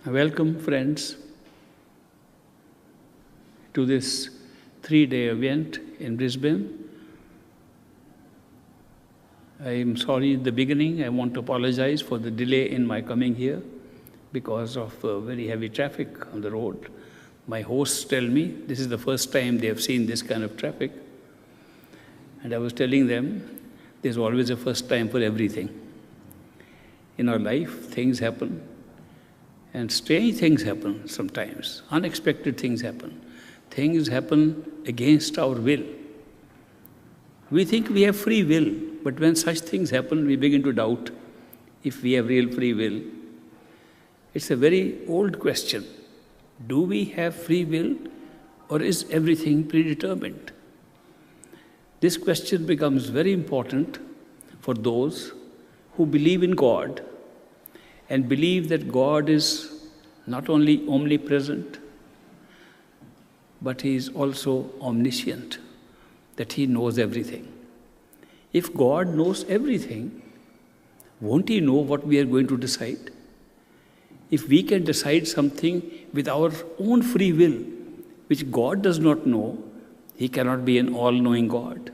Welcome, friends, to this 3-day event in Brisbane. I am sorry in the beginning. I want to apologize for the delay in my coming here because of very heavy traffic on the road. My hosts tell me this is the first time they have seen this kind of traffic. And I was telling them there's always a first time for everything. In our life, things happen. And strange things happen sometimes. Unexpected things happen. Things happen against our will. We think we have free will, but when such things happen, we begin to doubt if we have real free will. It's a very old question. Do we have free will, or is everything predetermined? This question becomes very important for those who believe in God and believe that God is not only omnipresent, but He is also omniscient, that He knows everything. If God knows everything, won't He know what we are going to decide? If we can decide something with our own free will, which God does not know, He cannot be an all-knowing God.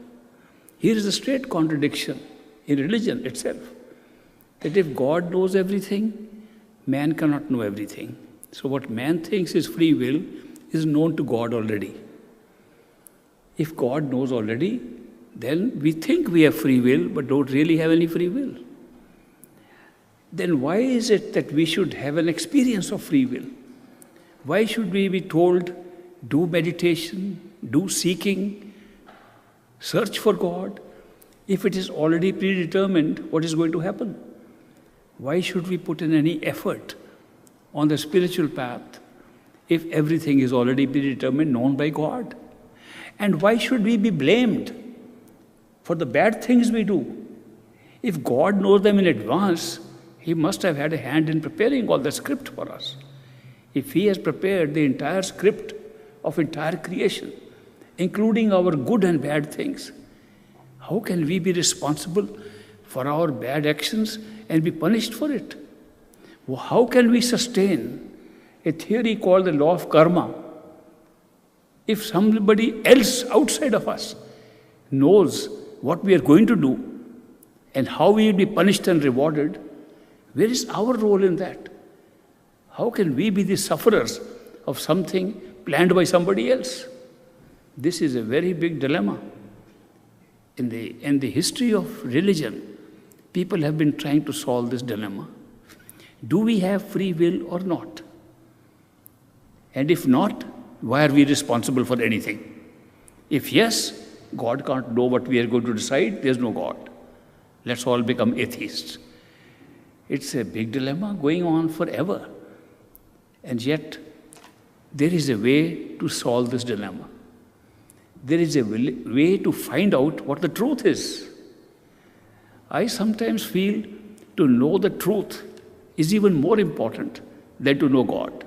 Here is a straight contradiction in religion itself. That if God knows everything, man cannot know everything. So what man thinks is free will is known to God already. If God knows already, then we think we have free will but don't really have any free will. Then why is it that we should have an experience of free will? Why should we be told, do meditation, do seeking, search for God, if it is already predetermined what is going to happen? Why should we put in any effort on the spiritual path if everything is already predetermined, known by God? And why should we be blamed for the bad things we do? If God knows them in advance, He must have had a hand in preparing all the script for us. If He has prepared the entire script of entire creation, including our good and bad things, how can we be responsible for our bad actions and be punished for it? How can we sustain a theory called the law of karma if somebody else outside of us knows what we are going to do and how we will be punished and rewarded? Where is our role in that? How can we be the sufferers of something planned by somebody else? This is a very big dilemma. In the history of religion, people have been trying to solve this dilemma. Do we have free will or not? And if not, why are we responsible for anything? If yes, God can't know what we are going to decide, there's no God. Let's all become atheists. It's a big dilemma going on forever. And yet, there is a way to solve this dilemma. There is a way to find out what the truth is. I sometimes feel to know the truth is even more important than to know God.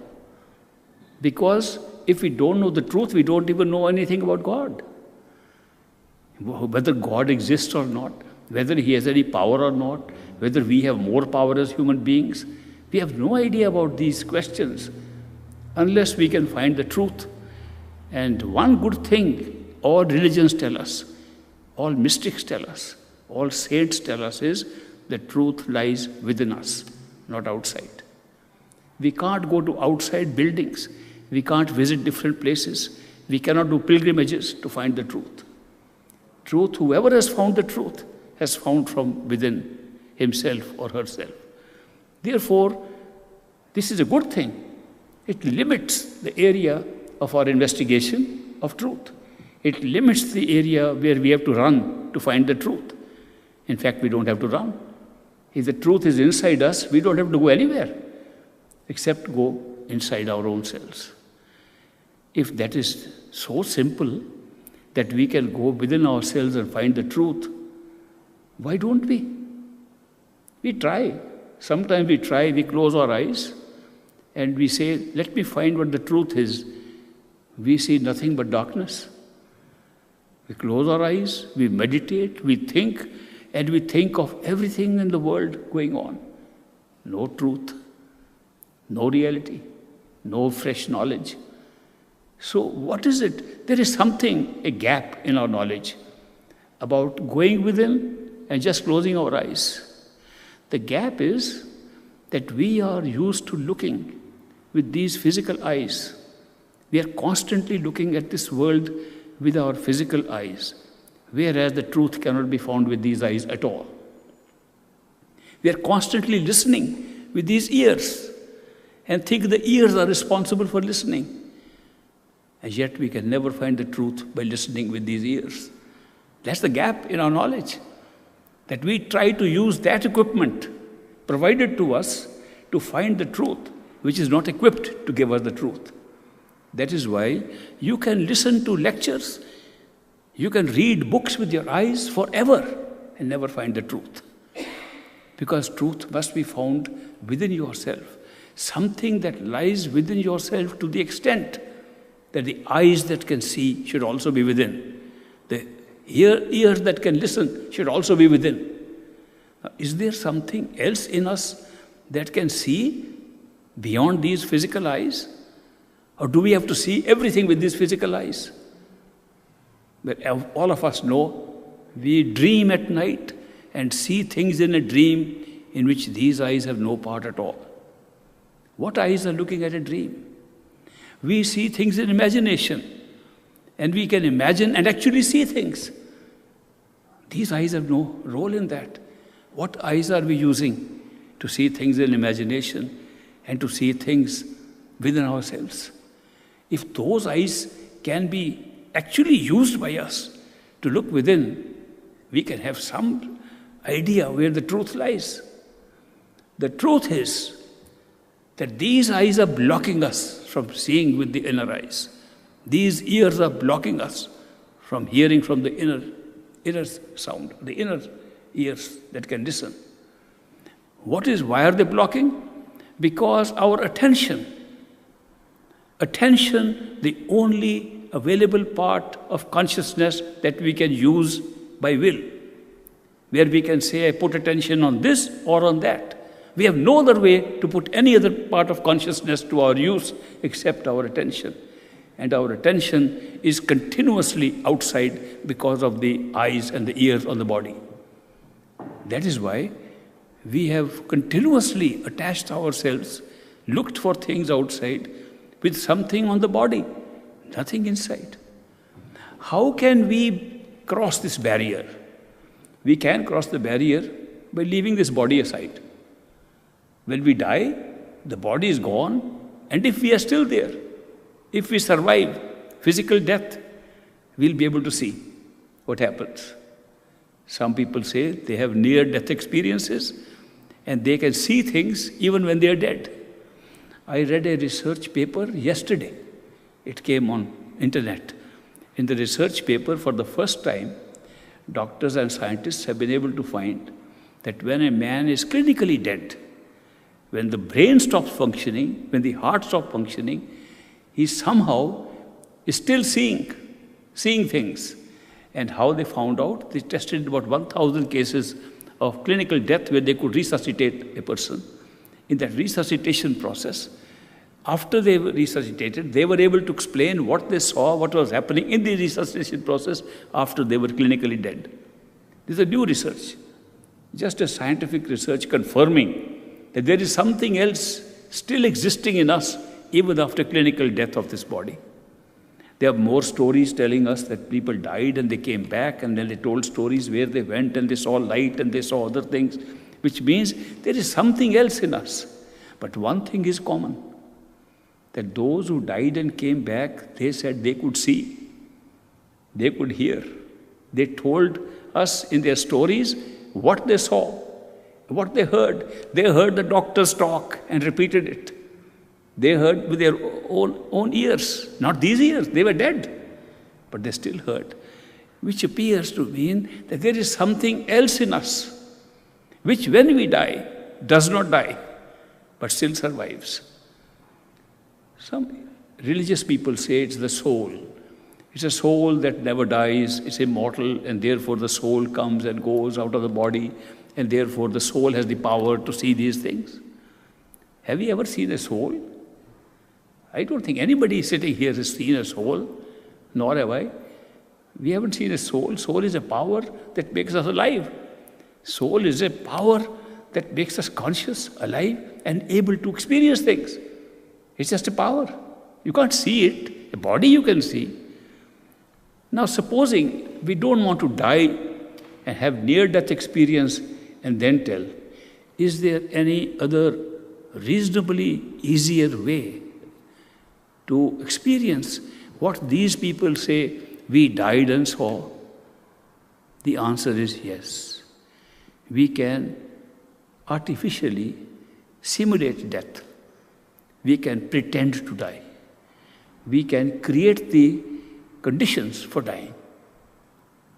Because if we don't know the truth, we don't even know anything about God. Whether God exists or not, whether He has any power or not, whether we have more power as human beings, we have no idea about these questions unless we can find the truth. And one good thing all religions tell us, all mystics tell us, all saints tell us is the truth lies within us, not outside. We can't go to outside buildings. We can't visit different places. We cannot do pilgrimages to find the truth. Truth, whoever has found the truth, has found from within himself or herself. Therefore, this is a good thing. It limits the area of our investigation of truth. It limits the area where we have to run to find the truth. In fact, we don't have to run. If the truth is inside us, we don't have to go anywhere except go inside our own selves. If that is so simple that we can go within ourselves and find the truth, why don't we? We try. Sometimes we try, we close our eyes and we say, let me find what the truth is. We see nothing but darkness. We close our eyes, we meditate, we think, and we think of everything in the world going on. No truth. no reality, no fresh knowledge. So what is it? There is something, a gap in our knowledge about going within and just closing our eyes. The gap is that we are used to looking with these physical eyes. We are constantly looking at this world with our physical eyes, whereas the truth cannot be found with these eyes at all. We are constantly listening with these ears and think the ears are responsible for listening. And yet we can never find the truth by listening with these ears. That's the gap in our knowledge. That we try to use that equipment provided to us to find the truth, which is not equipped to give us the truth. That is why you can listen to lectures, you can read books with your eyes forever and never find the truth. Because truth must be found within yourself. Something that lies within yourself to the extent that the eyes that can see should also be within. The ears that can listen should also be within. Now, is there something else in us that can see beyond these physical eyes? Or do we have to see everything with these physical eyes? But all of us know we dream at night and see things in a dream in which these eyes have no part at all. What eyes are looking at a dream? We see things in imagination, and we can imagine and actually see things. These eyes have no role in that. What eyes are we using to see things in imagination and to see things within ourselves? If those eyes can be actually used by us to look within, we can have some idea where the truth lies. The truth is that these eyes are blocking us from seeing with the inner eyes. These ears are blocking us from hearing from the inner sound, the inner ears that can listen. Why are they blocking? Because our attention, the only available part of consciousness that we can use by will, where we can say, I put attention on this or on that. We have no other way to put any other part of consciousness to our use except our attention. And our attention is continuously outside because of the eyes and the ears on the body. That is why we have continuously attached ourselves, looked for things outside with something on the body, nothing inside. How can we cross this barrier? We can cross the barrier by leaving this body aside. When we die, the body is gone, and if we are still there, if we survive physical death, we'll be able to see what happens. Some people say they have near-death experiences, and they can see things even when they are dead. I read a research paper yesterday. It came on internet. In the research paper, for the first time, doctors and scientists have been able to find that when a man is clinically dead, when the brain stops functioning, when the heart stops functioning, he somehow is still seeing things. And how they found out? They tested about 1,000 cases of clinical death where they could resuscitate a person. In that resuscitation process, after they were resuscitated, they were able to explain what they saw, what was happening in the resuscitation process after they were clinically dead. This is a new research, just a scientific research confirming that there is something else still existing in us even after clinical death of this body. There are more stories telling us that people died and they came back, and then they told stories where they went and they saw light and they saw other things, which means there is something else in us. But one thing is common, that those who died and came back, they said they could see, they could hear. They told us in their stories what they saw, what they heard. They heard the doctors talk and repeated it. They heard with their own ears, not these ears, they were dead, but they still heard, which appears to mean that there is something else in us, which when we die, does not die, but still survives. Some religious people say it's the soul. It's a soul that never dies, it's immortal, and therefore the soul comes and goes out of the body, and therefore the soul has the power to see these things. Have you ever seen a soul? I don't think anybody sitting here has seen a soul, nor have I. We haven't seen a soul. Soul is a power that makes us alive. Soul is a power that makes us conscious, alive, and able to experience things. It's just a power. You can't see it. A body you can see. Now, supposing we don't want to die and have near-death experience and then tell, is there any other reasonably easier way to experience what these people say we died and saw? The answer is yes. We can artificially simulate death. We can pretend to die. We can create the conditions for dying.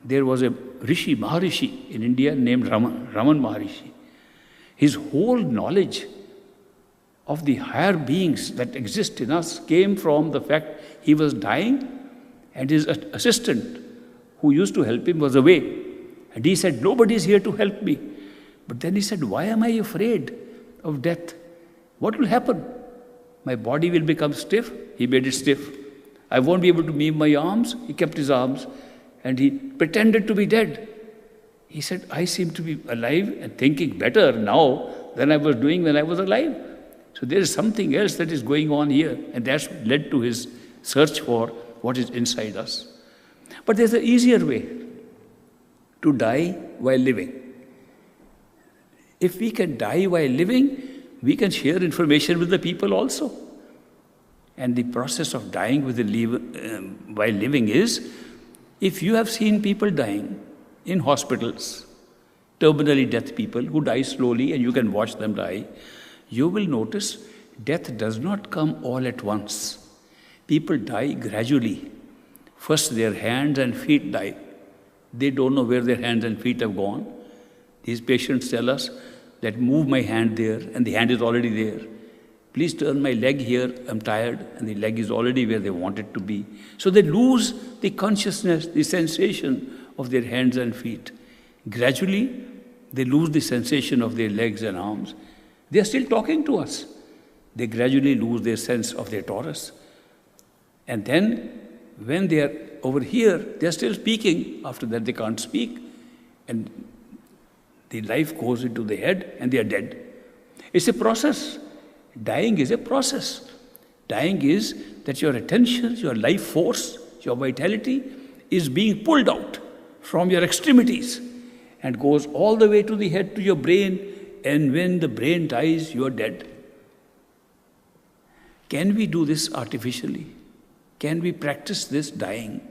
There was a Maharishi in India named Raman Maharishi. His whole knowledge of the higher beings that exist in us came from the fact he was dying and his assistant who used to help him was away. And he said, nobody is here to help me. But then he said, why am I afraid of death? What will happen? My body will become stiff. He made it stiff. I won't be able to move my arms. He kept his arms and he pretended to be dead. He said, I seem to be alive and thinking better now than I was doing when I was alive. So there is something else that is going on here, and that's led to his search for what is inside us. But there's an easier way to die while living. If we can die while living, we can share information with the people also. And the process of dying while living is, if you have seen people dying in hospitals, terminally death people who die slowly and you can watch them die, you will notice death does not come all at once. People die gradually. First their hands and feet die. They don't know where their hands and feet have gone. These patients tell us that move my hand there, and the hand is already there. Please turn my leg here, I'm tired, and the leg is already where they want it to be. So they lose the consciousness, the sensation of their hands and feet. Gradually, they lose the sensation of their legs and arms. They are still talking to us. They gradually lose their sense of their torus. And then, when they are over here, they are still speaking. After that, they can't speak. And the life goes into the head and they are dead. It's a process. Dying is a process. Dying is that your attention, your life force, your vitality is being pulled out from your extremities and goes all the way to the head, to your brain, and when the brain dies, you are dead. Can we do this artificially? Can we practice this dying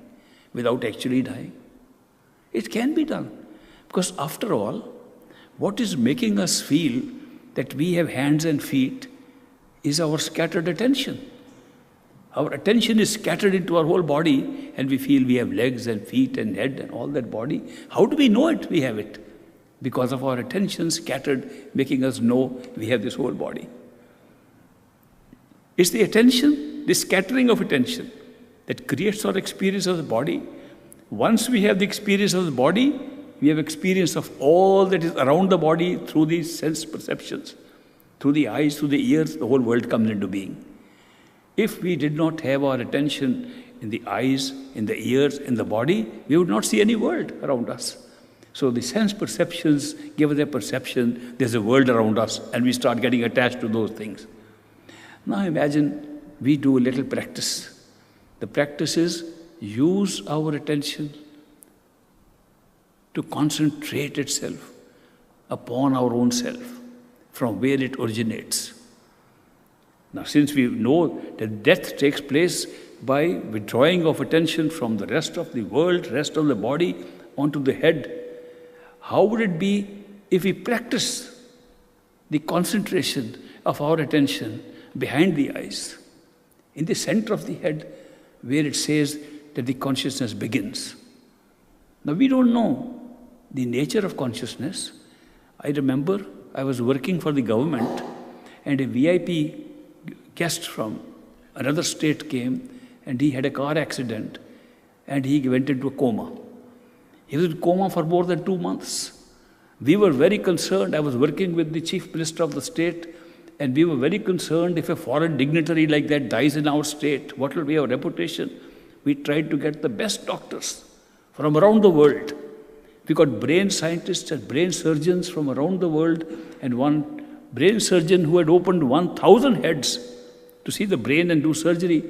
without actually dying? It can be done. Because after all, what is making us feel that we have hands and feet is our scattered attention. Our attention is scattered into our whole body and we feel we have legs and feet and head and all that body. How do we know it? We have it. Because of our attention scattered, making us know we have this whole body. It's the attention, the scattering of attention, that creates our experience of the body. Once we have the experience of the body, we have experience of all that is around the body through these sense perceptions. Through the eyes, through the ears, the whole world comes into being. If we did not have our attention in the eyes, in the ears, in the body, we would not see any world around us. So the sense perceptions give us a perception there's a world around us, and we start getting attached to those things. Now imagine we do a little practice. The practice is use our attention to concentrate itself upon our own self, from where it originates. Now, since we know that death takes place by withdrawing of attention from the rest of the world, rest of the body, onto the head, how would it be if we practice the concentration of our attention behind the eyes, in the center of the head, where it says that the consciousness begins? Now, we don't know the nature of consciousness. I remember I was working for the government and a VIP guest from another state came and he had a car accident and he went into a coma. He was in coma for more than 2 months. We were very concerned. I was working with the chief minister of the state And we were very concerned if a foreign dignitary like that dies in our state, what will be our reputation? We tried to get the best doctors from around the world. We got brain scientists and brain surgeons from around the world, and one brain surgeon who had opened 1,000 heads to see the brain and do surgery,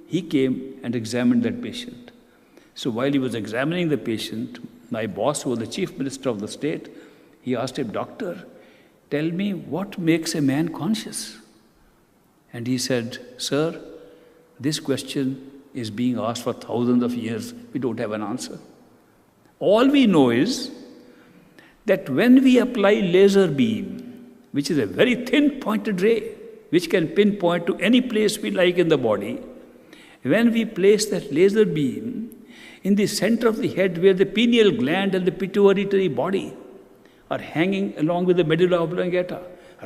he came and examined that patient. So while he was examining the patient, my boss, who was the chief minister of the state, he asked him, "Doctor, tell me what makes a man conscious?" And he said, "Sir, this question is being asked for thousands of years. We don't have an answer. All we know is that when we apply laser beam, which is a very thin pointed ray, which can pinpoint to any place we like in the body, when we place that laser beam in the center of the head where the pineal gland and the pituitary body are hanging along with the medulla oblongata,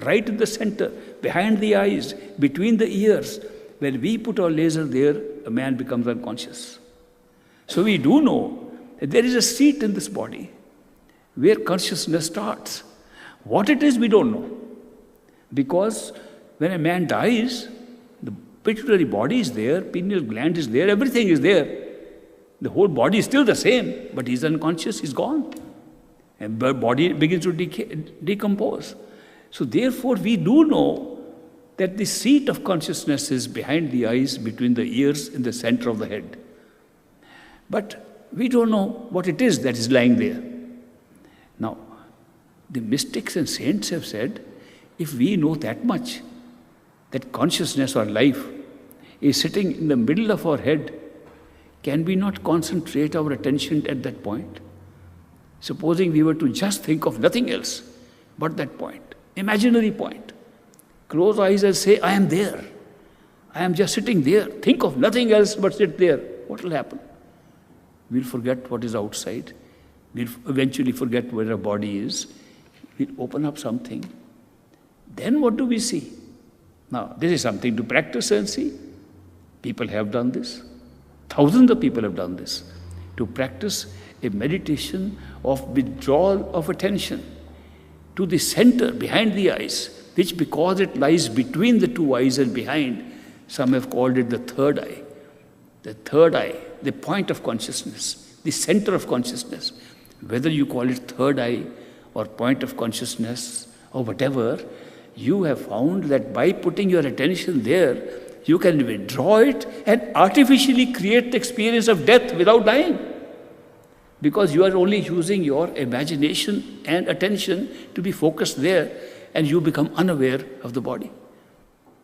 right in the center, behind the eyes, between the ears, when we put our laser there, a man becomes unconscious. So we do know that there is a seat in this body where consciousness starts. What it is, we don't know. Because when a man dies, the pituitary body is there, pineal gland is there, everything is there. The whole body is still the same, but he's unconscious, he's gone. And the body begins to decompose. So therefore, we do know that the seat of consciousness is behind the eyes, between the ears, in the center of the head. But we don't know what it is that is lying there. Now, the mystics and saints have said, if we know that much, that consciousness or life is sitting in the middle of our head, can we not concentrate our attention at that point? Supposing we were to just think of nothing else but that point, imaginary point. Close eyes and say, I am there. I am just sitting there. Think of nothing else but sit there. What will happen? We'll forget what is outside. We'll eventually forget where our body is. We'll open up something. Then what do we see? Now, this is something to practice and see. People have done this. Thousands of people have done this. To practice a meditation of withdrawal of attention to the center behind the eyes, which because it lies between the two eyes and behind, some have called it the third eye. The third eye, the point of consciousness, the center of consciousness. Whether you call it third eye or point of consciousness or whatever, you have found that by putting your attention there, you can withdraw it and artificially create the experience of death without dying. Because you are only using your imagination and attention to be focused there, and you become unaware of the body.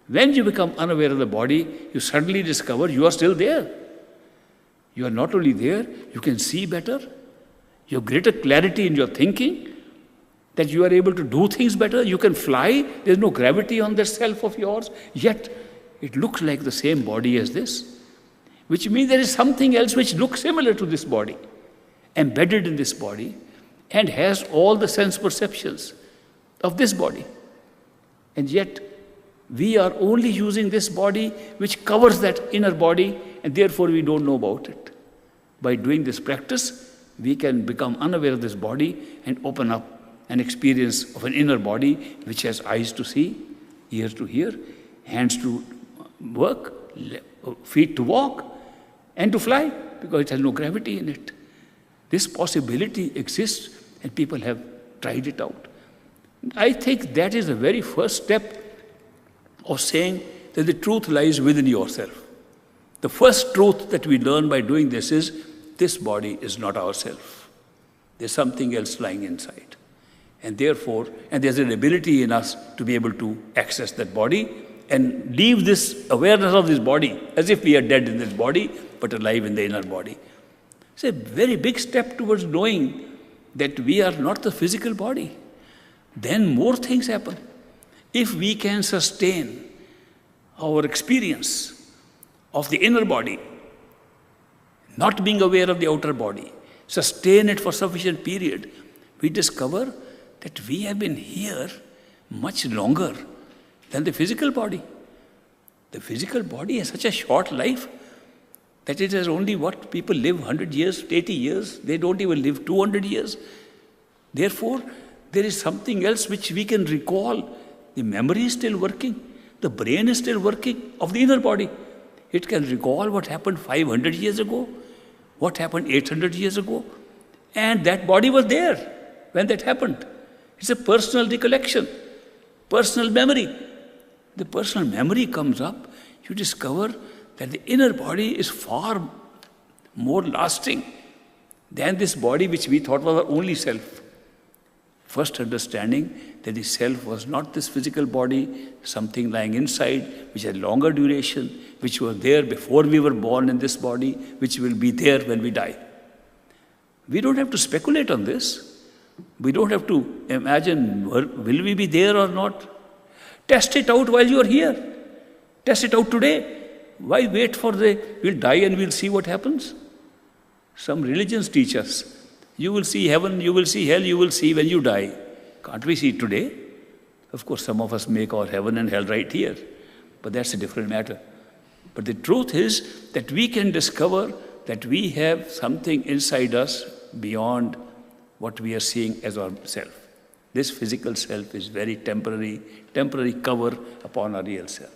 When you become unaware of the body, you suddenly discover you are still there. You are not only there, you can see better. You have greater clarity in your thinking, that you are able to do things better. You can fly. There is no gravity on the self of yours. Yet, it looks like the same body as this. Which means there is something else which looks similar to this body, embedded in this body, and has all the sense perceptions of this body. And yet, we are only using this body which covers that inner body, and therefore we don't know about it. By doing this practice, we can become unaware of this body and open up an experience of an inner body which has eyes to see, ears to hear, hands to work, feet to walk, and to fly, because it has no gravity in it. This possibility exists, and people have tried it out. I think that is the very first step of saying that the truth lies within yourself. The first truth that we learn by doing this is, this body is not ourself. There's something else lying inside. And therefore, there's an ability in us to be able to access that body and leave this awareness of this body as if we are dead in this body, but alive in the inner body. It's a very big step towards knowing that we are not the physical body. Then more things happen. If we can sustain our experience of the inner body, not being aware of the outer body, sustain it for sufficient period, we discover that we have been here much longer than the physical body. The physical body has such a short life that it has only what people live 100 years, 80 years. They don't even live 200 years. Therefore, there is something else which we can recall The memory is still working. The brain is still working of the inner body. It can recall what happened 500 years ago, what happened 800 years ago, and that body was there when that happened. It's a personal recollection, personal memory. The personal memory comes up, you discover that the inner body is far more lasting than this body which we thought was our only self. First understanding that the self was not this physical body, something lying inside, which had longer duration, which was there before we were born in this body, which will be there when we die. We don't have to speculate on this. We don't have to imagine, will we be there or not? Test it out while you are here. Test it out today. Why wait for we'll die and we'll see what happens? Some religions teach us, you will see heaven, you will see hell, you will see when you die. Can't we see it today? Of course, some of us make our heaven and hell right here, but that's a different matter. But the truth is that we can discover that we have something inside us beyond what we are seeing as our self. This physical self is very temporary cover upon our real self.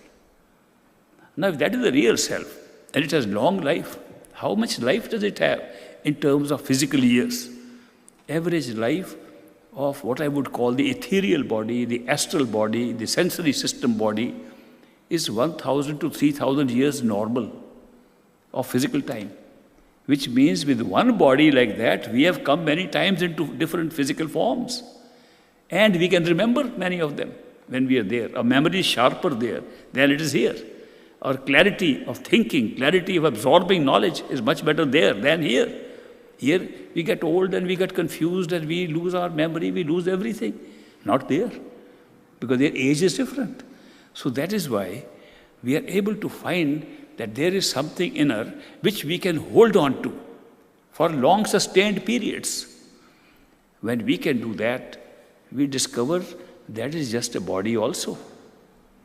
Now, if that is the real self, and it has long life, how much life does it have in terms of physical years? Average life of what I would call the ethereal body, the astral body, the sensory system body is 1,000 to 3,000 years normal of physical time. Which means with one body like that, we have come many times into different physical forms. And we can remember many of them when we are there. Our memory is sharper there than it is here. Our clarity of thinking, clarity of absorbing knowledge is much better there than here. Here we get old and we get confused and we lose our memory, we lose everything. Not there, because their age is different. So that is why we are able to find that there is something inner which we can hold on to for long sustained periods. When we can do that, we discover that is just a body also.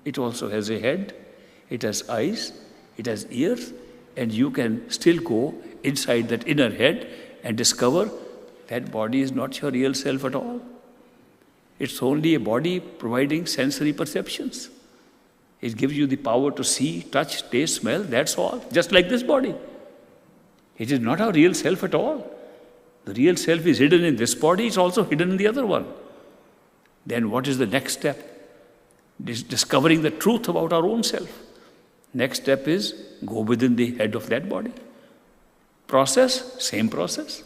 It also has a head, it has eyes, it has ears, and you can still go inside that inner head and discover that body is not your real self at all. It's only a body providing sensory perceptions. It gives you the power to see, touch, taste, smell, that's all, just like this body. It is not our real self at all. The real self is hidden in this body, it's also hidden in the other one. Then what is the next step? Discovering the truth about our own self. Next step is go within the head of that body. Process, same process.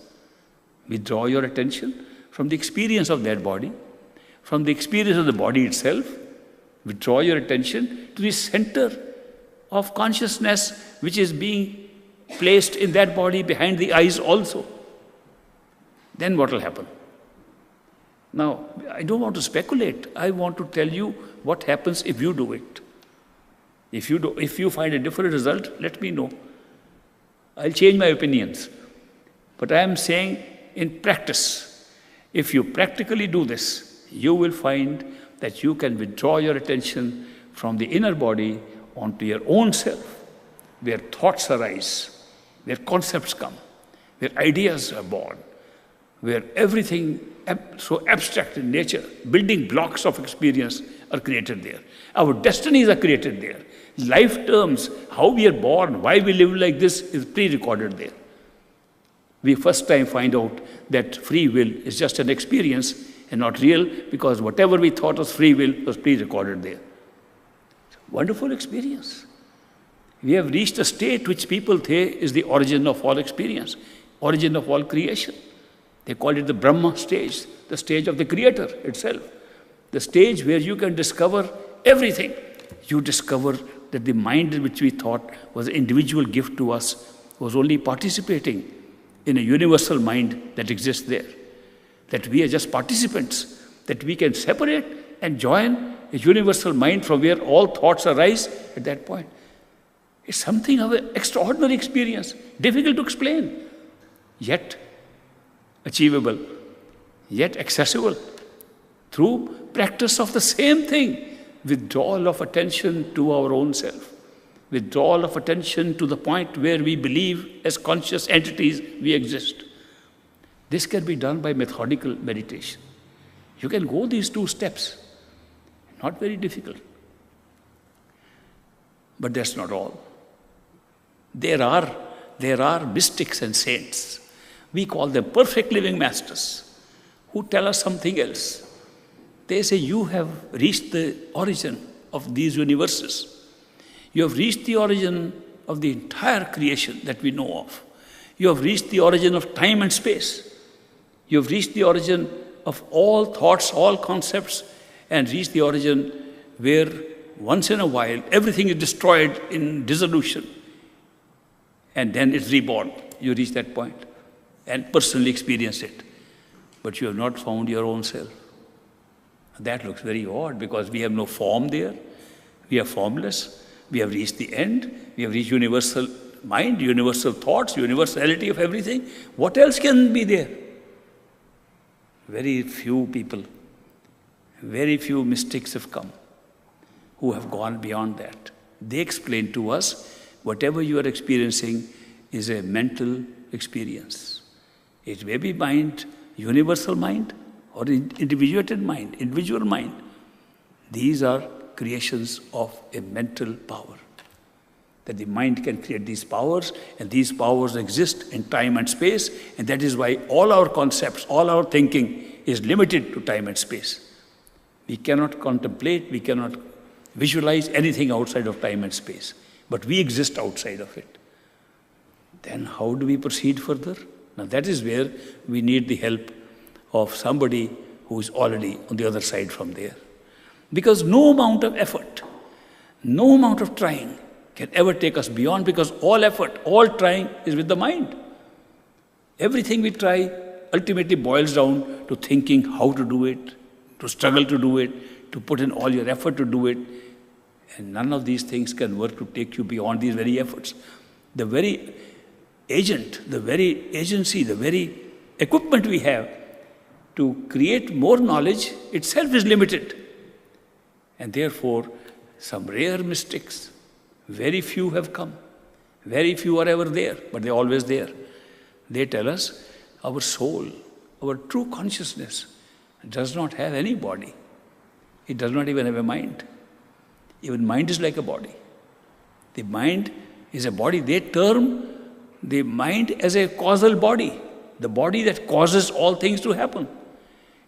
Withdraw your attention from the experience of that body, from the experience of the body itself. Withdraw your attention to the center of consciousness which is being placed in that body behind the eyes also. Then what will happen? Now, I don't want to speculate. I want to tell you what happens if you do it. If you find a different result, let me know. I'll change my opinions. But I am saying in practice, if you practically do this, you will find that you can withdraw your attention from the inner body onto your own self, where thoughts arise, where concepts come, where ideas are born, where everything so abstract in nature, building blocks of experience are created there. Our destinies are created there. Life terms, how we are born, why we live like this is pre-recorded there. We first time find out that free will is just an experience and not real, because whatever we thought was free will was pre-recorded there. Wonderful experience. We have reached a state which people say is the origin of all experience, origin of all creation. They call it the Brahma stage, the stage of the Creator itself, the stage where you can discover everything. You discover that the mind which we thought was an individual gift to us was only participating in a universal mind that exists there. That we are just participants, that we can separate and join a universal mind from where all thoughts arise at that point. It's something of an extraordinary experience, difficult to explain, yet achievable, yet accessible through practice of the same thing, withdrawal of attention to our own self, withdrawal of attention to the point where we believe as conscious entities we exist. This can be done by methodical meditation. You can go these two steps. Not very difficult. But that's not all. There are mystics and saints. We call them perfect living masters who tell us something else. They say, you have reached the origin of these universes. You have reached the origin of the entire creation that we know of. You have reached the origin of time and space. You have reached the origin of all thoughts, all concepts, and reached the origin where once in a while everything is destroyed in dissolution. And then it's reborn. You reach that point and personally experience it. But you have not found your own self. That looks very odd because we have no form there. We are formless. We have reached the end. We have reached universal mind, universal thoughts, universality of everything. What else can be there? Very few people, very few mystics have come who have gone beyond that. They explain to us whatever you are experiencing is a mental experience. It may be mind, universal mind, or individual mind. These are creations of a mental power. That the mind can create these powers, and these powers exist in time and space, and that is why all our concepts, all our thinking is limited to time and space. We cannot contemplate, we cannot visualize anything outside of time and space, but we exist outside of it. Then how do we proceed further? Now that is where we need the help of somebody who is already on the other side from there. Because no amount of effort, no amount of trying can ever take us beyond, because all effort, all trying is with the mind. Everything we try ultimately boils down to thinking how to do it, to struggle to do it, to put in all your effort to do it. And none of these things can work to take you beyond these very efforts. The very agent, the very agency, the very equipment we have to create more knowledge itself is limited. And therefore, some rare mystics, very few have come. Very few are ever there, but they're always there. They tell us our soul, our true consciousness does not have any body. It does not even have a mind. Even mind is like a body. The mind is a body. They term the mind as a causal body, the body that causes all things to happen.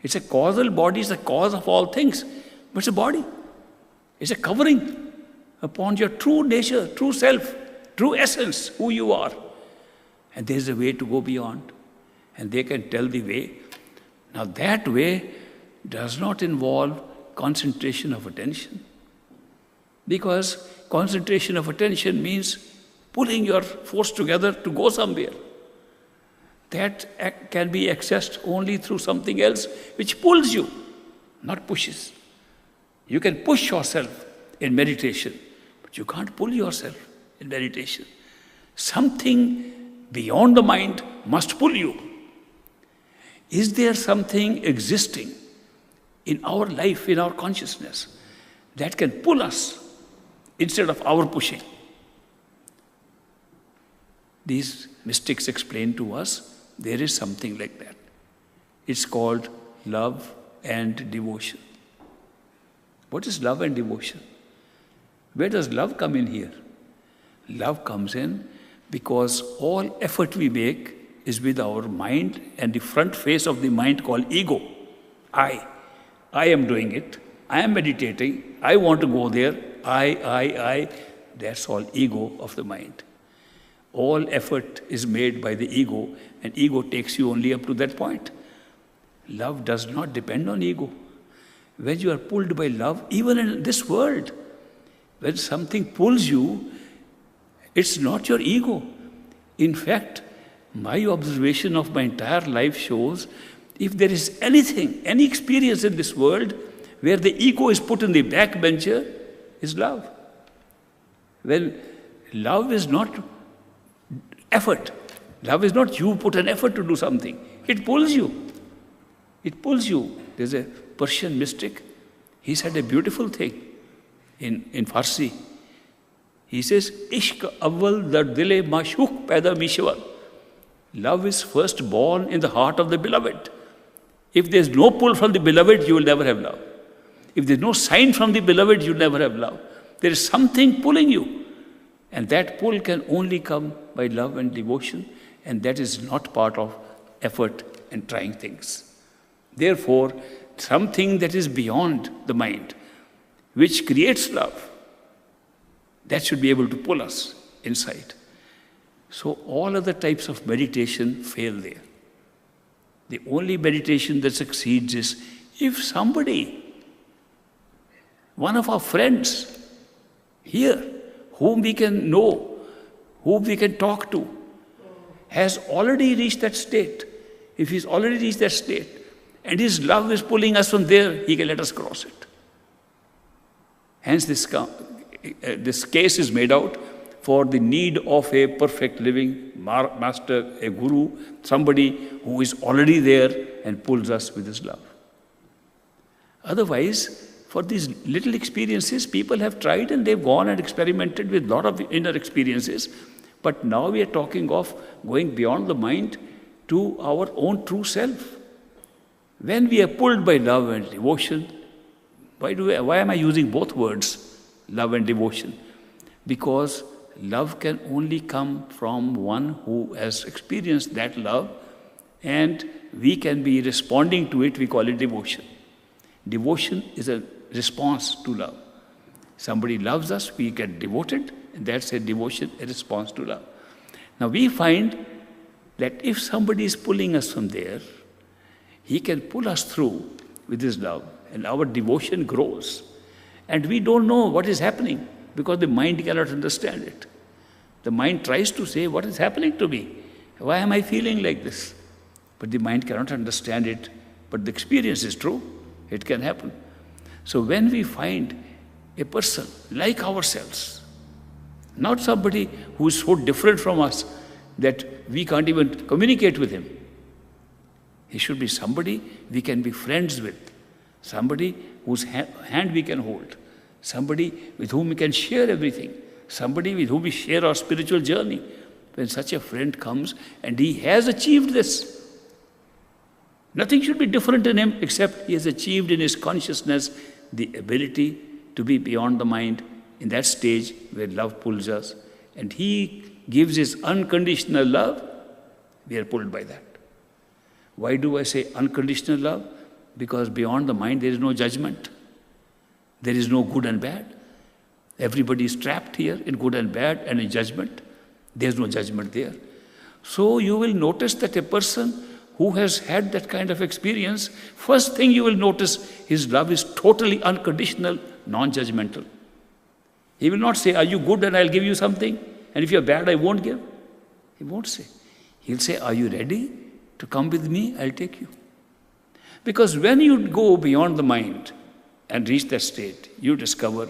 It's a causal body, it's the cause of all things, but it's a body. It's a covering upon your true nature, true self, true essence, who you are. And there's a way to go beyond. And they can tell the way. Now that way does not involve concentration of attention. Because concentration of attention means pulling your force together to go somewhere. That can be accessed only through something else which pulls you, not pushes. You can push yourself in meditation, but you can't pull yourself in meditation. Something beyond the mind must pull you. Is there something existing in our life, in our consciousness, that can pull us instead of our pushing? These mystics explain to us there is something like that. It's called love and devotion. What is love and devotion? Where does love come in here? Love comes in because all effort we make is with our mind and the front face of the mind called ego. I am doing it. I am meditating. I want to go there. I. That's all ego of the mind. All effort is made by the ego, and ego takes you only up to that point. Love does not depend on ego. When you are pulled by love, even in this world, when something pulls you, it's not your ego. In fact, my observation of my entire life shows if there is anything, any experience in this world where the ego is put in the back bencher, is love. Well, love is not effort. Love is not you put an effort to do something. It pulls you. It pulls you. There's a Persian mystic. He said a beautiful thing in Farsi. He says, Ishq awwal dar dile mashuk paida mishwar. Love is first born in the heart of the beloved. If there's no pull from the beloved, you will never have love. If there's no sign from the beloved, you never have love. There is something pulling you. And that pull can only come by love and devotion, and that is not part of effort and trying things. Therefore, something that is beyond the mind, which creates love, that should be able to pull us inside. So all other types of meditation fail there. The only meditation that succeeds is if somebody, one of our friends here, whom we can know, whom we can talk to, has already reached that state. If he's already reached that state, and his love is pulling us from there, he can let us cross it. Hence this case is made out for the need of a perfect living master, a guru, somebody who is already there and pulls us with his love. Otherwise, for these little experiences, people have tried and they've gone and experimented with a lot of inner experiences. But now we are talking of going beyond the mind to our own true self. When we are pulled by love and devotion, why am I using both words, love and devotion? Because love can only come from one who has experienced that love, and we can be responding to it. We call it devotion. Devotion is a response to love. Somebody loves us, we get devoted, and that's a devotion, a response to love. Now we find that if somebody is pulling us from there, he can pull us through with his love, and our devotion grows. And we don't know what is happening because the mind cannot understand it. The mind tries to say, what is happening to me? Why am I feeling like this? But the mind cannot understand it. But the experience is true. It can happen. So when we find a person like ourselves, not somebody who is so different from us that we can't even communicate with him. He should be somebody we can be friends with, somebody whose hand we can hold, somebody with whom we can share everything, somebody with whom we share our spiritual journey. When such a friend comes and he has achieved this, nothing should be different in him except he has achieved in his consciousness the ability to be beyond the mind in that stage where love pulls us, and he gives his unconditional love, we are pulled by that. Why do I say unconditional love? Because beyond the mind there is no judgment. There is no good and bad. Everybody is trapped here in good and bad and in judgment. There is no judgment there. So you will notice that a person who has had that kind of experience, first thing you will notice, his love is totally unconditional, non-judgmental. He will not say, are you good and I'll give you something? And if you're bad, I won't give. He won't say. He'll say, are you ready to come with me? I'll take you. Because when you go beyond the mind and reach that state, you discover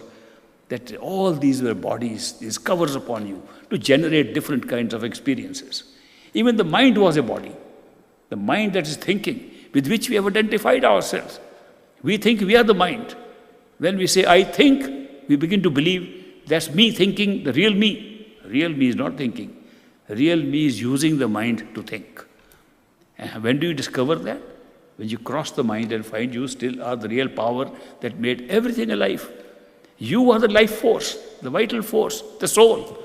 that all these were bodies, these covers upon you to generate different kinds of experiences. Even the mind was a body. The mind that is thinking, with which we have identified ourselves. We think we are the mind. When we say, I think, we begin to believe that's me thinking, the real me. Real me is not thinking. Real me is using the mind to think. And when do you discover that? When you cross the mind and find you still are the real power that made everything alive. You are the life force, the vital force, the soul.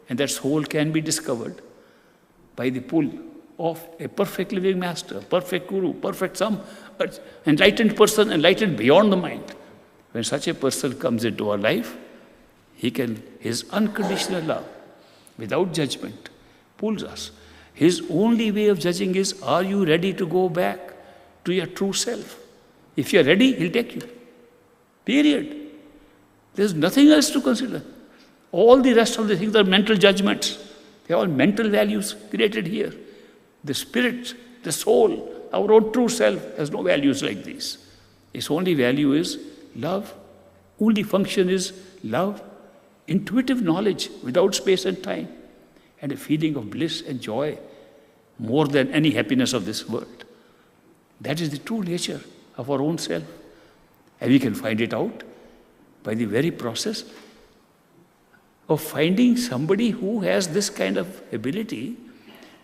And that soul can be discovered by the pull of a perfect living master, perfect guru, perfect some enlightened person, enlightened beyond the mind. When such a person comes into our life, his unconditional love, without judgment, pulls us. His only way of judging is, are you ready to go back to your true self? If you're ready, he'll take you. Period. There's nothing else to consider. All the rest of the things are mental judgments. They're all mental values created here. The spirit, the soul, our own true self has no values like these. Its only value is love. Only function is love, intuitive knowledge without space and time, and a feeling of bliss and joy more than any happiness of this world. That is the true nature of our own self. And we can find it out by the very process of finding somebody who has this kind of ability,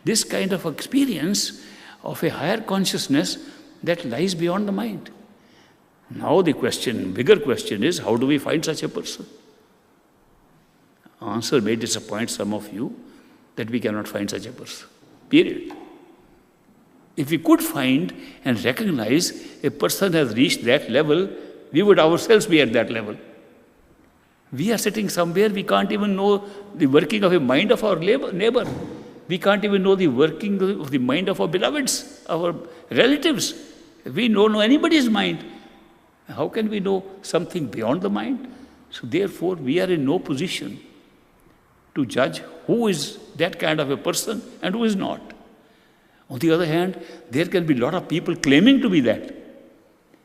this kind of experience of a higher consciousness that lies beyond the mind. Now the question, bigger question is, how do we find such a person? Answer may disappoint some of you that we cannot find such a person. Period. If we could find and recognize a person has reached that level, we would ourselves be at that level. We are sitting somewhere, we can't even know the working of the mind of our neighbor. We can't even know the working of the mind of our beloveds, our relatives. We don't know anybody's mind. How can we know something beyond the mind? So therefore, we are in no position to judge who is that kind of a person and who is not. On the other hand, there can be a lot of people claiming to be that.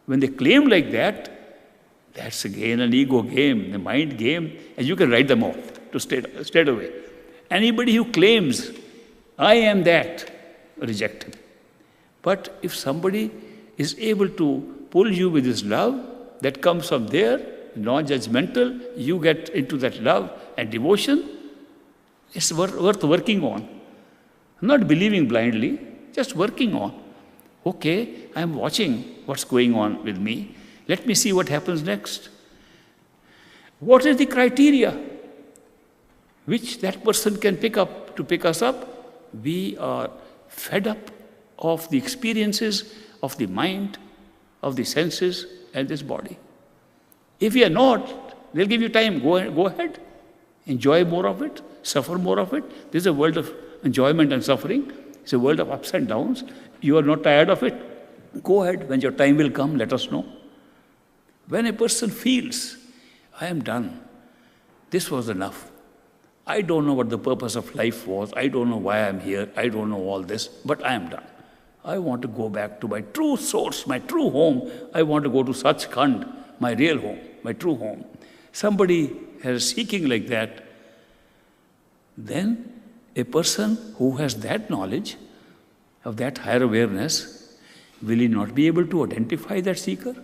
When they claim like that, that's again an ego game, a mind game, and you can write them off to straight away. Anybody who claims, I am that, reject him. But if somebody is able to pull you with his love, that comes from there, non-judgmental, you get into that love and devotion, it's worth working on. Not believing blindly, just working on. Okay, I'm watching what's going on with me. Let me see what happens next. What is the criteria which that person can pick up to pick us up? We are fed up of the experiences of the mind, of the senses, and this body. If we are not, they'll give you time. Go ahead. Enjoy more of it. Suffer more of it. This is a world of enjoyment and suffering. It's a world of ups and downs. You are not tired of it. Go ahead. When your time will come, let us know. When a person feels, I am done. This was enough. I don't know what the purpose of life was. I don't know why I'm here. I don't know all this. But I am done. I want to go back to my true source, my true home. I want to go to Sachkhand, my real home, my true home. Somebody has seeking like that. Then a person who has that knowledge of that higher awareness, will he not be able to identify that seeker?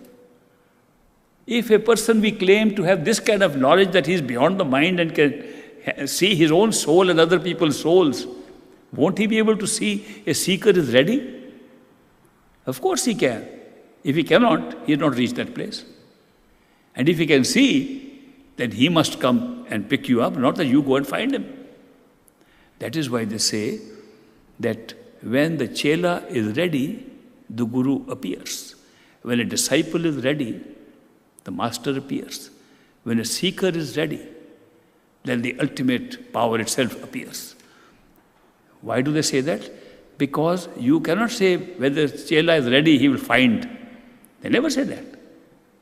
If a person we claim to have this kind of knowledge that he is beyond the mind and can see his own soul and other people's souls, won't he be able to see a seeker is ready? Of course he can. If he cannot, he has not reached that place. And if he can see, then he must come and pick you up, not that you go and find him. That is why they say that when the chela is ready, the guru appears. When a disciple is ready, the master appears. When a seeker is ready, then the ultimate power itself appears. Why do they say that? Because you cannot say whether chela is ready, he will find. They never say that.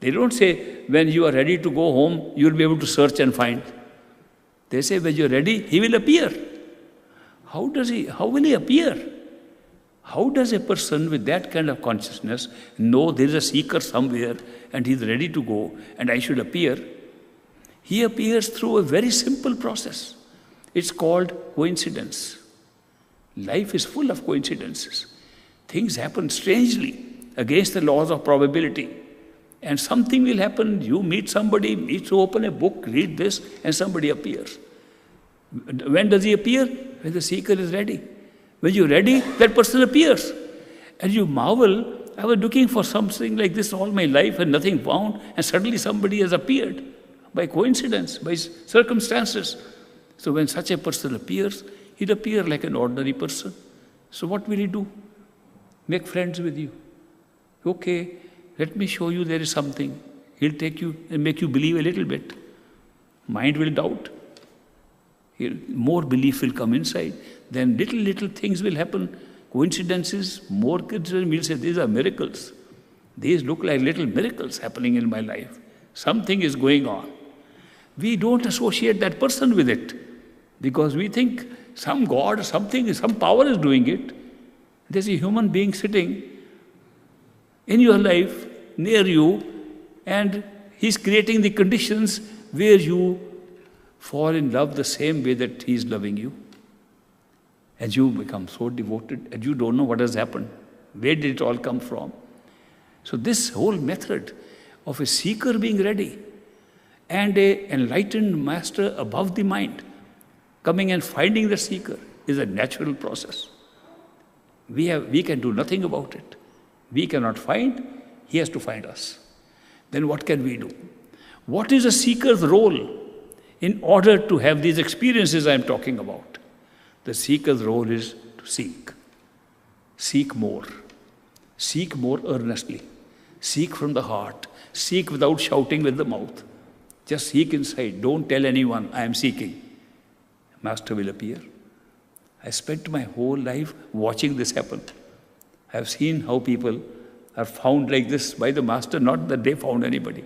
They don't say when you are ready to go home, you will be able to search and find. They say when you are ready, he will appear. How will he appear? How does a person with that kind of consciousness know there is a seeker somewhere and he is ready to go and I should appear? He appears through a very simple process. It's called coincidence. Life is full of coincidences. Things happen strangely against the laws of probability. And something will happen. You meet somebody, meet to open a book, read this, and somebody appears. When does he appear? When the seeker is ready. When you're ready, that person appears. And you marvel, I was looking for something like this all my life and nothing found, and suddenly somebody has appeared by coincidence, by circumstances. So when such a person appears, he'll appear like an ordinary person. So what will he do? Make friends with you. Okay, let me show you there is something. He'll take you and make you believe a little bit. Mind will doubt. More belief will come inside. Then little things will happen. Coincidences, more kids will say, these are miracles. These look like little miracles happening in my life. Something is going on. We don't associate that person with it because we think some God, something, some power is doing it. There's a human being sitting in your life, near you, and he's creating the conditions where you fall in love the same way that he is loving you. And you become so devoted and you don't know what has happened. Where did it all come from? So this whole method of a seeker being ready and an enlightened master above the mind coming and finding the seeker is a natural process. We can do nothing about it. We cannot find, he has to find us. then what can we do? What is a seeker's role in order to have these experiences I am talking about? The seeker's role is to seek. Seek more. Seek more earnestly. Seek from the heart. Seek without shouting with the mouth. Just seek inside. Don't tell anyone, I am seeking. Master will appear. I spent my whole life watching this happen. I have seen how people are found like this by the Master, not that they found anybody.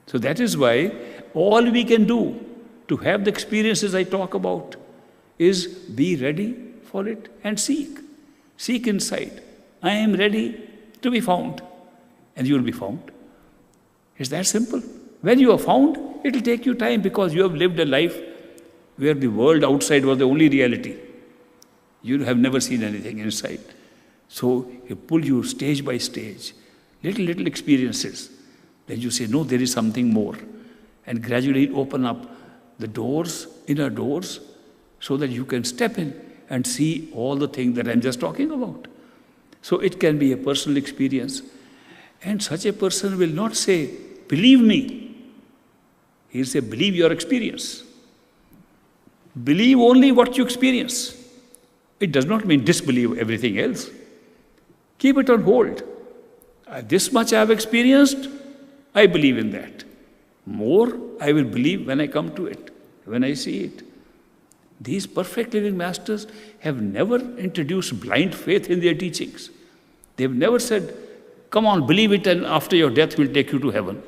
So that is why all we can do to have the experiences I talk about is be ready for it and seek. Seek inside. I am ready to be found. And you will be found. It's that simple. When you are found, it will take you time because you have lived a life where the world outside was the only reality. You have never seen anything inside. So he pull you stage by stage, little experiences. Then you say, no, there is something more. And gradually open up the doors, inner doors, so that you can step in and see all the things that I'm just talking about. So it can be a personal experience. And such a person will not say, believe me. He'll say, believe your experience. Believe only what you experience. It does not mean disbelieve everything else. Keep it on hold. This much I have experienced, I believe in that. More, I will believe when I come to it, when I see it. These perfect living masters have never introduced blind faith in their teachings. They've never said, come on, believe it and after your death we'll take you to heaven.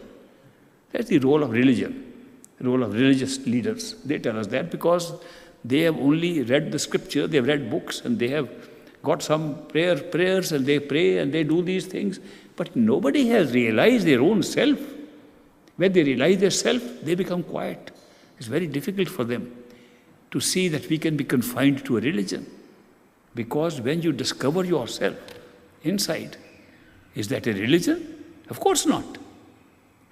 That's the role of religion, the role of religious leaders. They tell us that because they have only read the scripture, they have read books and they have got some prayers and they pray and they do these things. But nobody has realized their own self. When they realize their self, they become quiet. It's very difficult for them to see that we can be confined to a religion. Because when you discover yourself inside, is that a religion? Of course not.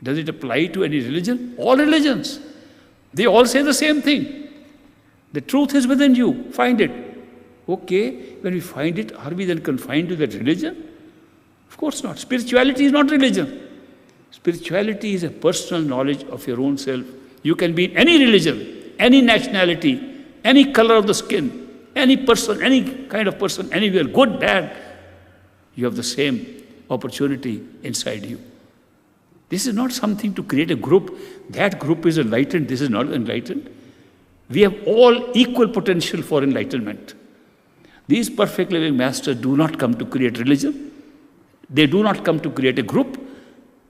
Does it apply to any religion? All religions. They all say the same thing. The truth is within you. Find it. Okay, when we find it, are we then confined to that religion? Of course not. Spirituality is not religion. Spirituality is a personal knowledge of your own self. You can be in any religion, any nationality, any color of the skin, any person, any kind of person, anywhere, good, bad. You have the same opportunity inside you. This is not something to create a group. That group is enlightened, this is not enlightened. We have all equal potential for enlightenment. These perfect living masters do not come to create religion. They do not come to create a group.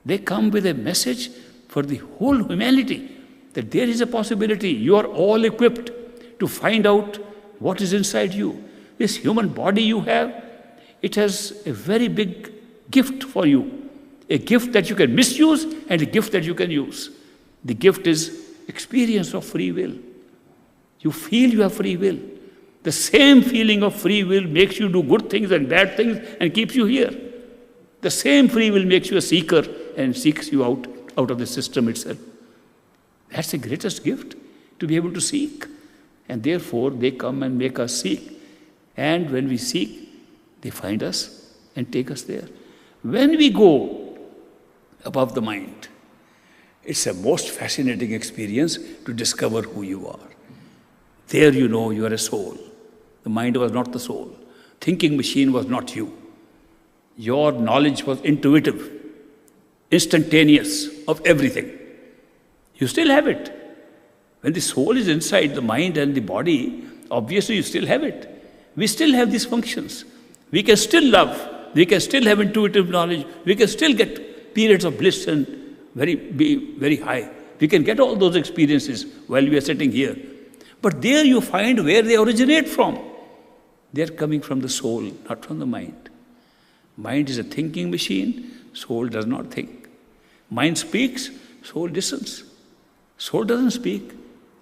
They come with a message for the whole humanity that there is a possibility. You are all equipped to find out what is inside you. This human body you have, it has a very big gift for you. A gift that you can misuse and a gift that you can use. The gift is experience of free will. You feel you have free will. The same feeling of free will makes you do good things and bad things and keeps you here. The same free will makes you a seeker and seeks you out of the system itself. That's the greatest gift, to be able to seek. And therefore, they come and make us seek. And when we seek, they find us and take us there. When we go above the mind, it's a most fascinating experience to discover who you are. There you know you are a soul. The mind was not the soul. Thinking machine was not you. Your knowledge was intuitive, instantaneous of everything. You still have it. When the soul is inside the mind and the body, obviously you still have it. We still have these functions. We can still love. We can still have intuitive knowledge. We can still get periods of bliss and be very high. We can get all those experiences while we are sitting here. But there you find where they originate from. They are coming from the soul, not from the mind. Mind is a thinking machine. Soul does not think. Mind speaks, soul listens. Soul doesn't speak.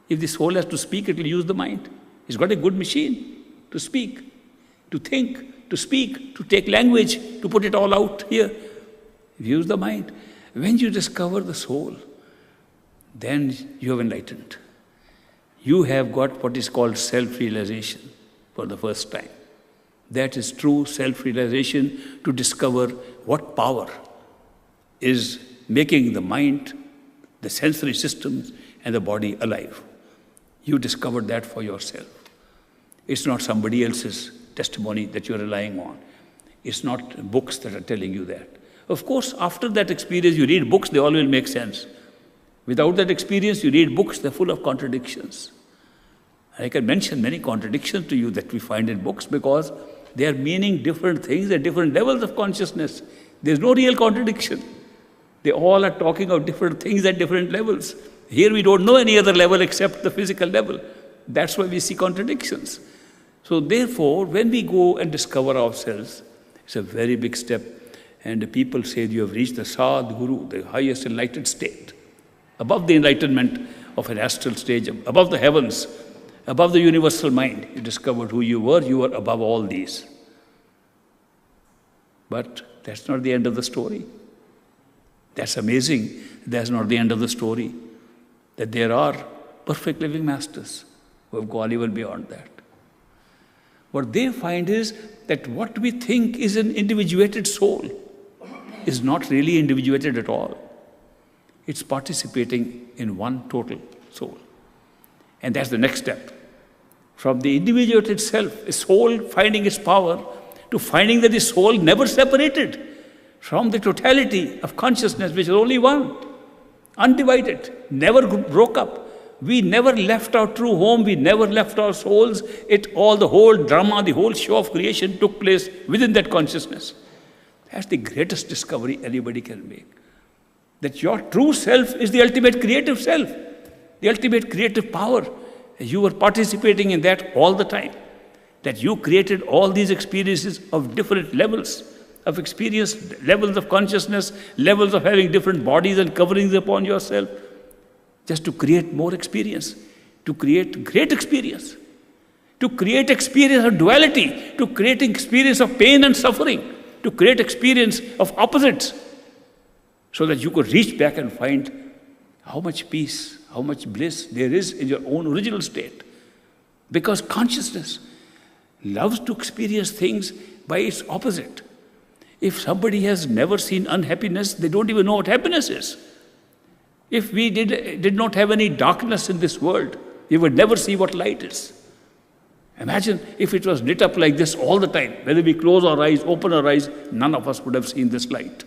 If the soul has to speak, it will use the mind. It's got a good machine to speak, to think, to speak, to take language, to put it all out here. Use the mind. When you discover the soul, then you have enlightened. You have got what is called self-realization for the first time. That is true self-realization, to discover what power is making the mind, the sensory systems, and the body alive. You discovered that for yourself. It's not somebody else's testimony that you're relying on. It's not books that are telling you that. Of course, after that experience, you read books, they all will make sense. Without that experience, you read books, they're full of contradictions. I can mention many contradictions to you that we find in books because they are meaning different things at different levels of consciousness. There's no real contradiction. They all are talking of different things at different levels. Here we don't know any other level except the physical level. That's why we see contradictions. So therefore, when we go and discover ourselves, it's a very big step. And people say you have reached the Sad Guru, the highest enlightened state, above the enlightenment of an astral stage, above the heavens, above the universal mind. You discovered who you were above all these. But that's not the end of the story. That's amazing. That's not the end of the story. That there are perfect living masters who have gone even beyond that. What they find is that what we think is an individuated soul is not really individuated at all. It's participating in one total soul. And that's the next step. From the individuated self, a soul finding its power, to finding that the soul never separated from the totality of consciousness, which is only one, undivided, never broke up. We never left our true home, we never left our souls. The whole drama, the whole show of creation took place within that consciousness. That's the greatest discovery anybody can make. That your true self is the ultimate creative self, the ultimate creative power. You were participating in that all the time. That you created all these experiences of different levels of experience, levels of consciousness, levels of having different bodies and coverings upon yourself, just to create more experience, to create great experience, to create experience of duality, to create experience of pain and suffering, to create experience of opposites, so that you could reach back and find how much peace, how much bliss there is in your own original state. Because consciousness loves to experience things by its opposite. If somebody has never seen unhappiness, they don't even know what happiness is. If we did not have any darkness in this world, we would never see what light is. Imagine if it was lit up like this all the time. Whether we close our eyes, open our eyes, none of us would have seen this light.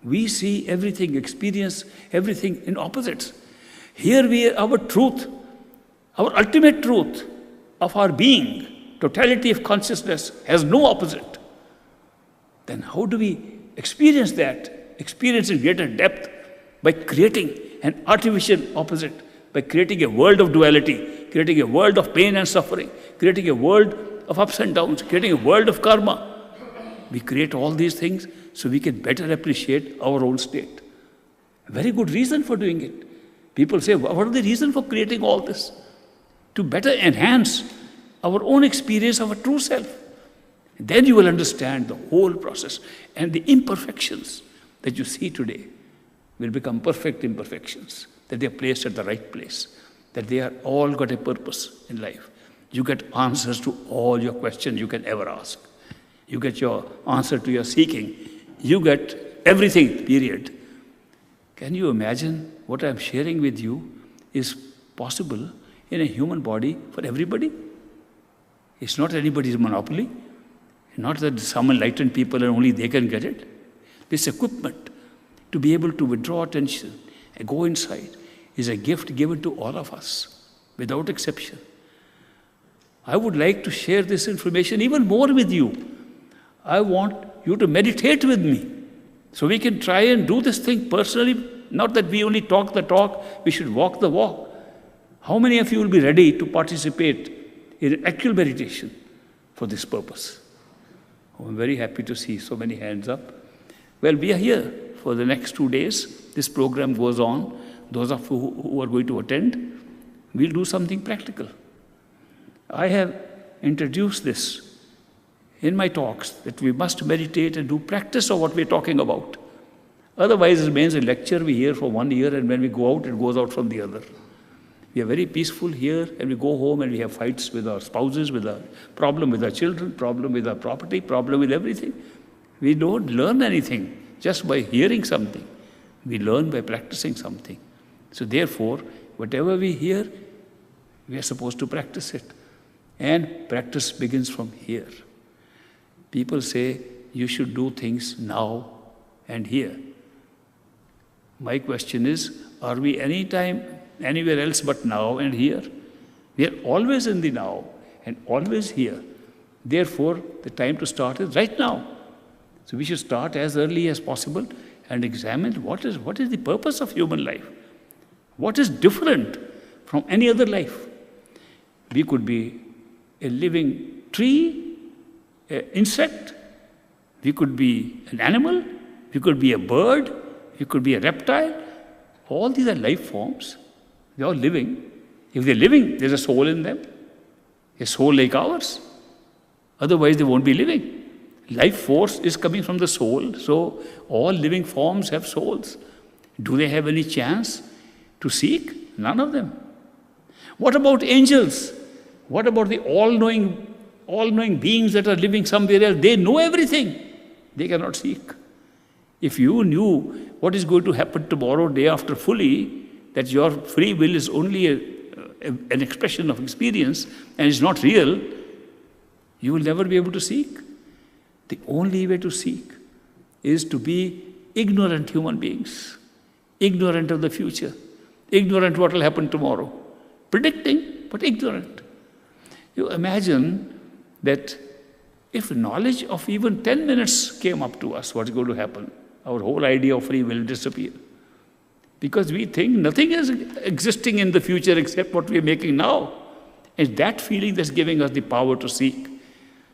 We see everything, experience everything in opposites. Here our truth, our ultimate truth of our being, totality of consciousness, has no opposite. Then how do we experience that? Experience in greater depth by creating an artificial opposite, by creating a world of duality, creating a world of pain and suffering, creating a world of ups and downs, creating a world of karma. We create all these things so we can better appreciate our own state. A very good reason for doing it. People say, what is the reason for creating all this? To better enhance our own experience of a true self. Then you will understand the whole process, and the imperfections that you see today will become perfect imperfections, that they are placed at the right place, that they are all got a purpose in life. You get answers to all your questions you can ever ask. You get your answer to your seeking. You get everything, period. Can you imagine what I'm sharing with you is possible in a human body for everybody? It's not anybody's monopoly. Not that some enlightened people and only they can get it. This equipment to be able to withdraw attention and go inside is a gift given to all of us, without exception. I would like to share this information even more with you. I want you to meditate with me, so we can try and do this thing personally. Not that we only talk the talk, we should walk the walk. How many of you will be ready to participate in actual meditation for this purpose? Oh, I'm very happy to see so many hands up. Well, we are here for the next 2 days. This program goes on. Those of you who are going to attend, we'll do something practical. I have introduced this in my talks, that we must meditate and do practice of what we're talking about. Otherwise, it remains a lecture we hear for 1 year, and when we go out, it goes out from the other. We are very peaceful here, and we go home and we have fights with our spouses, with our problem with our children, problem with our property, problem with everything. We don't learn anything just by hearing something. We learn by practicing something. So therefore, whatever we hear, we are supposed to practice it. And practice begins from here. People say, you should do things now and here. My question is, are we anytime, anywhere else but now and here? We are always in the now and always here. Therefore, the time to start is right now. So we should start as early as possible and examine what is the purpose of human life. What is different from any other life? We could be a living tree, an insect, we could be an animal, we could be a bird, we could be a reptile. All these are life forms. They are all living. If they're living, there's a soul in them, a soul like ours. Otherwise, they won't be living. Life force is coming from the soul, so all living forms have souls. Do they have any chance to seek? None of them. What about angels? What about the all-knowing beings that are living somewhere else? They know everything. They cannot seek. If you knew what is going to happen tomorrow, day after fully, that your free will is only an expression of experience and is not real, you will never be able to seek. The only way to seek is to be ignorant human beings, ignorant of the future, ignorant what will happen tomorrow, predicting, but ignorant. You imagine that if knowledge of even 10 minutes came up to us, what's going to happen? Our whole idea of free will disappear. Because we think nothing is existing in the future except what we are making now. It's that feeling that's giving us the power to seek.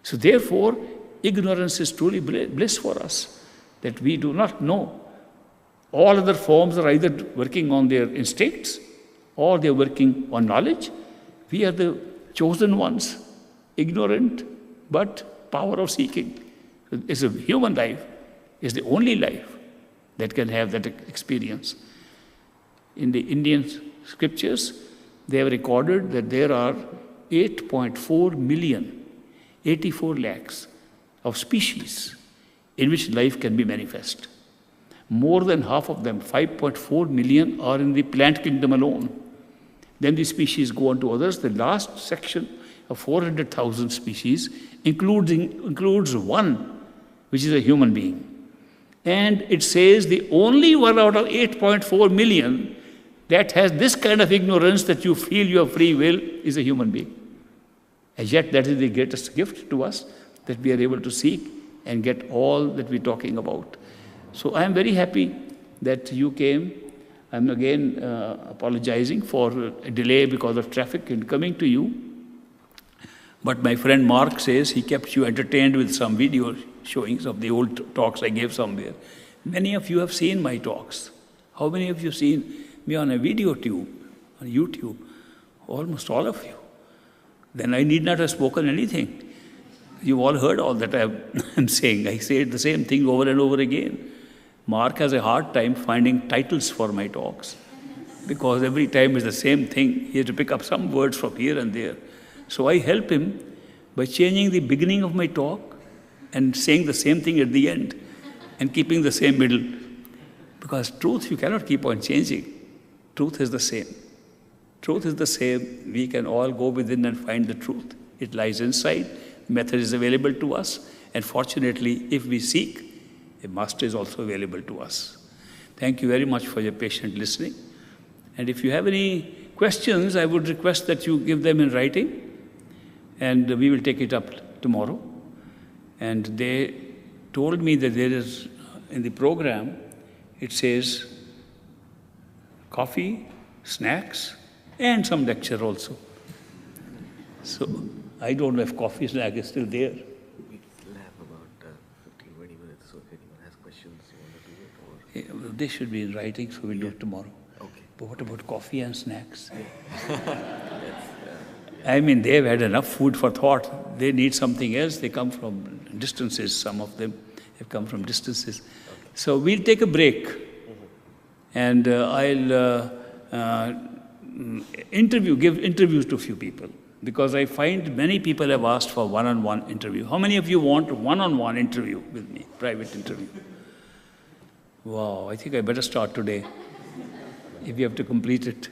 So therefore, ignorance is truly bliss for us, that we do not know. All other forms are either working on their instincts or they're working on knowledge. We are the chosen ones, ignorant, but power of seeking. It's a human life, is the only life that can have that experience. In the Indian scriptures, they have recorded that there are 8.4 million, 84 lakhs of species in which life can be manifest. More than half of them, 5.4 million, are in the plant kingdom alone. Then the species go on to others. The last section of 400,000 species includes one, which is a human being. And it says the only one out of 8.4 million that has this kind of ignorance that you feel your free will is a human being. And yet that is the greatest gift to us, that we are able to seek and get all that we're talking about. So I am very happy that you came. I'm again apologizing for a delay because of traffic in coming to you. But my friend Mark says he kept you entertained with some video showings of the old talks I gave somewhere. Many of you have seen my talks. How many of you have seen me on a video tube, on YouTube? Almost all of you. Then I need not have spoken anything. You've all heard all that I'm saying. I say the same thing over and over again. Mark has a hard time finding titles for my talks because every time is the same thing. He has to pick up some words from here and there. So I help him by changing the beginning of my talk and saying the same thing at the end and keeping the same middle. Because truth you cannot keep on changing. Truth is the same. Truth is the same. We can all go within and find the truth. It lies inside. The method is available to us. And fortunately, if we seek, a master is also available to us. Thank you very much for your patient listening. And if you have any questions, I would request that you give them in writing. And we will take it up tomorrow. And they told me that there is, in the program, it says coffee, snacks, and some lecture also. So I don't know if coffee snack is still there. We still have about 15-20 minutes, so if anyone has questions, you want to do it? Or? They should be in writing, so we'll do it tomorrow. Okay. But what about coffee and snacks? I mean, they've had enough food for thought. They need something else. They come from distances. Some of them have come from distances. Okay. So we'll take a break. And I'll give interviews to a few people. Because I find many people have asked for one-on-one interview. How many of you want a one-on-one interview with me, private interview? Wow, I think I better start today if you have to complete it.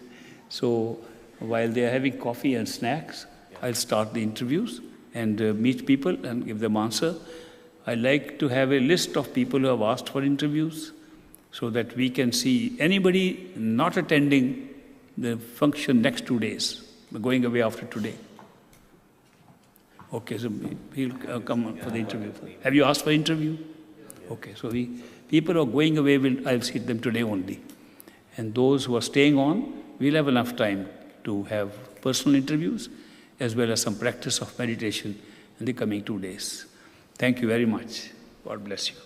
So while they are having coffee and snacks, I'll start the interviews and meet people and give them answer. I like to have a list of people who have asked for interviews so that we can see anybody not attending the function next 2 days, going away after today. Okay, so he'll come for the interview. Have you asked for interview? Okay, so people who are going away, I'll see them today only. And those who are staying on, we'll have enough time to have personal interviews as well as some practice of meditation in the coming 2 days. Thank you very much. God bless you.